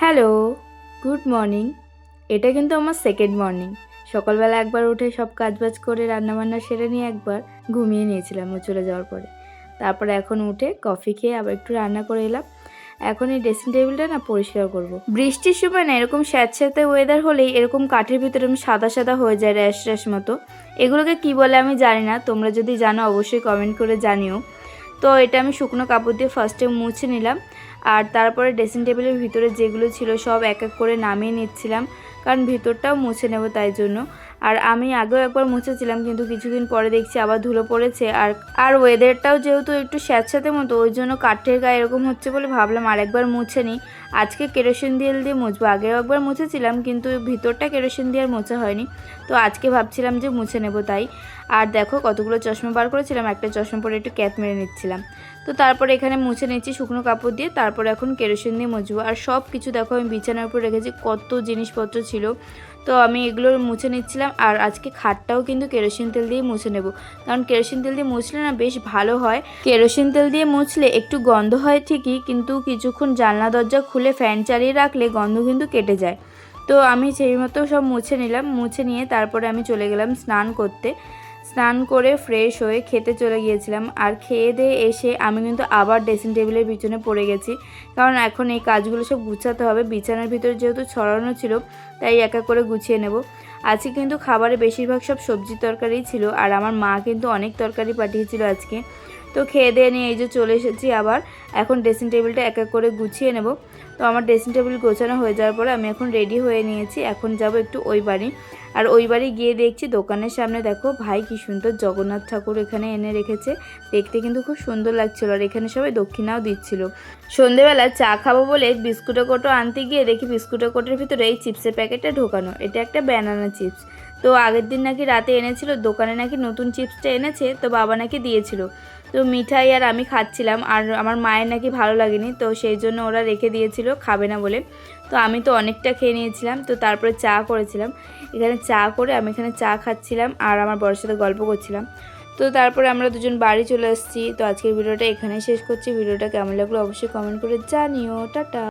Hello, good morning. এটা কিন্তু আমার সেকেন্ড মর্নিং। সকালবেলা একবার উঠে সব কাজবাজ করে রান্নাবান্না সেরে নিয়ে একবার ঘুমিয়ে নিয়েছিলাম ও চলে যাওয়ার পরে। তারপরে এখন উঠে কফি খেয়ে আবার একটু রান্না করে এলাম। এখন এই ড্রেসিং টেবিলটা না পরিষ্কার করব। বৃষ্টির সময় না এরকম স্যাঁতস্যাঁতে ওয়েদার হলেই এরকম কাঠের ভিতরে এরকম সাদা সাদা হয়ে যায়, র্যাশ র্যাশ মতো। এগুলোকে কি বলে আমি জানি না, তোমরা যদি জানো অবশ্যই কমেন্ট করে জানিও। তো এটা আমি শুকনো কাপড় দিয়ে ফার্স্টে মুছে নিলাম, আর তারপরে ড্রেসিং টেবিলের ভিতরে যেগুলো ছিল সব এক এক করে নামিয়ে নিচ্ছিলাম, কারণ ভিতরটাও মুছে নেব তাই জন্য। আর আমি আগেও একবার মুছেছিলাম, কিন্তু কিছুদিন পরে দেখছি আবার ধুলো পড়েছে। আর ওয়েদারটাও যেহেতু একটু স্যাঁতস্যাঁতে মতো, ওই জন্য কাঠের গায়ে এরকম হচ্ছে বলে ভাবলাম আরেকবার মুছে নিই। আজকে কেরোসিন তেল দিয়ে মুছবো। আগেও একবার মুছেছিলাম, কিন্তু ভিতরটা কেরোসিন দিয়ে আর মোছা হয়নি। তো আজকে ভাবছিলাম যে মুছে নেব তাই। আর দেখো কতগুলো চশমা বার করেছিলাম, একটা চশমা পরে একটু ক্যাপ মেরে নিচ্ছিলাম। তো তারপরে এখানে মুছে নিচ্ছি শুকনো কাপড় দিয়ে, তারপরে এখন কেরোসিন দিয়ে মুছবো। আর সব কিছু দেখো আমি বিছানার উপর রেখেছি, কত জিনিসপত্র ছিল। তো আমি এগুলো মুছে নিচ্ছিলাম। আর আজকে খাটটাও কিন্তু কেরোসিন তেল দিয়ে মুছে নেব, কারণ কেরোসিন তেল দিয়ে মুছলে না বেশ ভালো হয়। কেরোসিন তেল দিয়ে মুছলে একটু গন্ধ হয় ঠিকই, কিন্তু কিছুক্ষণ জানলা দরজা খুলে ফ্যান চালিয়ে রাখলে গন্ধ কিন্তু কেটে যায়। তো আমি সেই মতো সব মুছে নিলাম। মুছে নিয়ে তারপরে আমি চলে গেলাম স্নান করতে। স্নান করে ফ্রেশ হয়ে খেতে চলে গিয়েছিলাম। আর খেয়ে দিয়ে এসে আমি কিন্তু আবার ড্রেসিং টেবিলের পিছনে পড়ে গেছি, কারণ এখন এই কাজগুলো সব গুছাতে হবে। বিছানার ভিতরে যেহেতু ছড়ানো ছিল, তাই এক এক করে গুছিয়ে নেব। আজকে কিন্তু খাবারে বেশিরভাগ সব সবজি তরকারিই ছিল, আর আমার মা কিন্তু অনেক তরকারি পাঠিয়েছিল আজকে। তো খেয়ে দিয়ে নিয়ে এই যে চলে এসেছি আবার। এখন ড্রেসিং টেবিলটা এক এক করে গুছিয়ে নেব। তো আমার ড্রেসিং টেবিল গোছানো হয়ে যাওয়ার পরে আমি এখন রেডি হয়ে নিয়েছি। এখন যাব একটু ওই বাড়ি। আর ওই বাড়ি গিয়ে দেখছি দোকানের সামনে দেখো ভাই কি সুন্দর জগন্নাথ ঠাকুর এখানে এনে রেখেছে। দেখতে কিন্তু খুব সুন্দর লাগছিল। আর এখানে সবাই দক্ষিণাও দিচ্ছিল। সন্ধেবেলা চা খাবো বলে বিস্কুটের কোটো আনতে গিয়ে দেখি বিস্কুটের কোটোর ভিতরে এই চিপসের প্যাকেটটা ঢোকানো। এটা একটা ব্যানানা চিপস। তো আগের দিন নাকি রাতে এনেছিল, দোকানে নাকি নতুন চিপসটা এনেছে, তো বাবা নাকি দিয়েছিল। তো মিঠাই আর আমি খাচ্ছিলাম, আর আমার মায়ের নাকি ভালো লাগেনি, তো সেই জন্য ওরা রেখে দিয়েছিল খাবে না বলে। তো আমি তো অনেকটা খেয়ে নিয়েছিলাম। তো তারপরে চা করেছিলাম, এখানে চা করে আমি এখানে চা খাচ্ছিলাম আর আমার বড়ের সাথে গল্প করছিলাম। তো তারপরে আমরা দুজন বাড়ি চলে আসছি। তো আজকের ভিডিওটা এখানেই শেষ করছি। ভিডিওটা কেমন লাগলো অবশ্যই কমেন্ট করে জানিও। টাটা।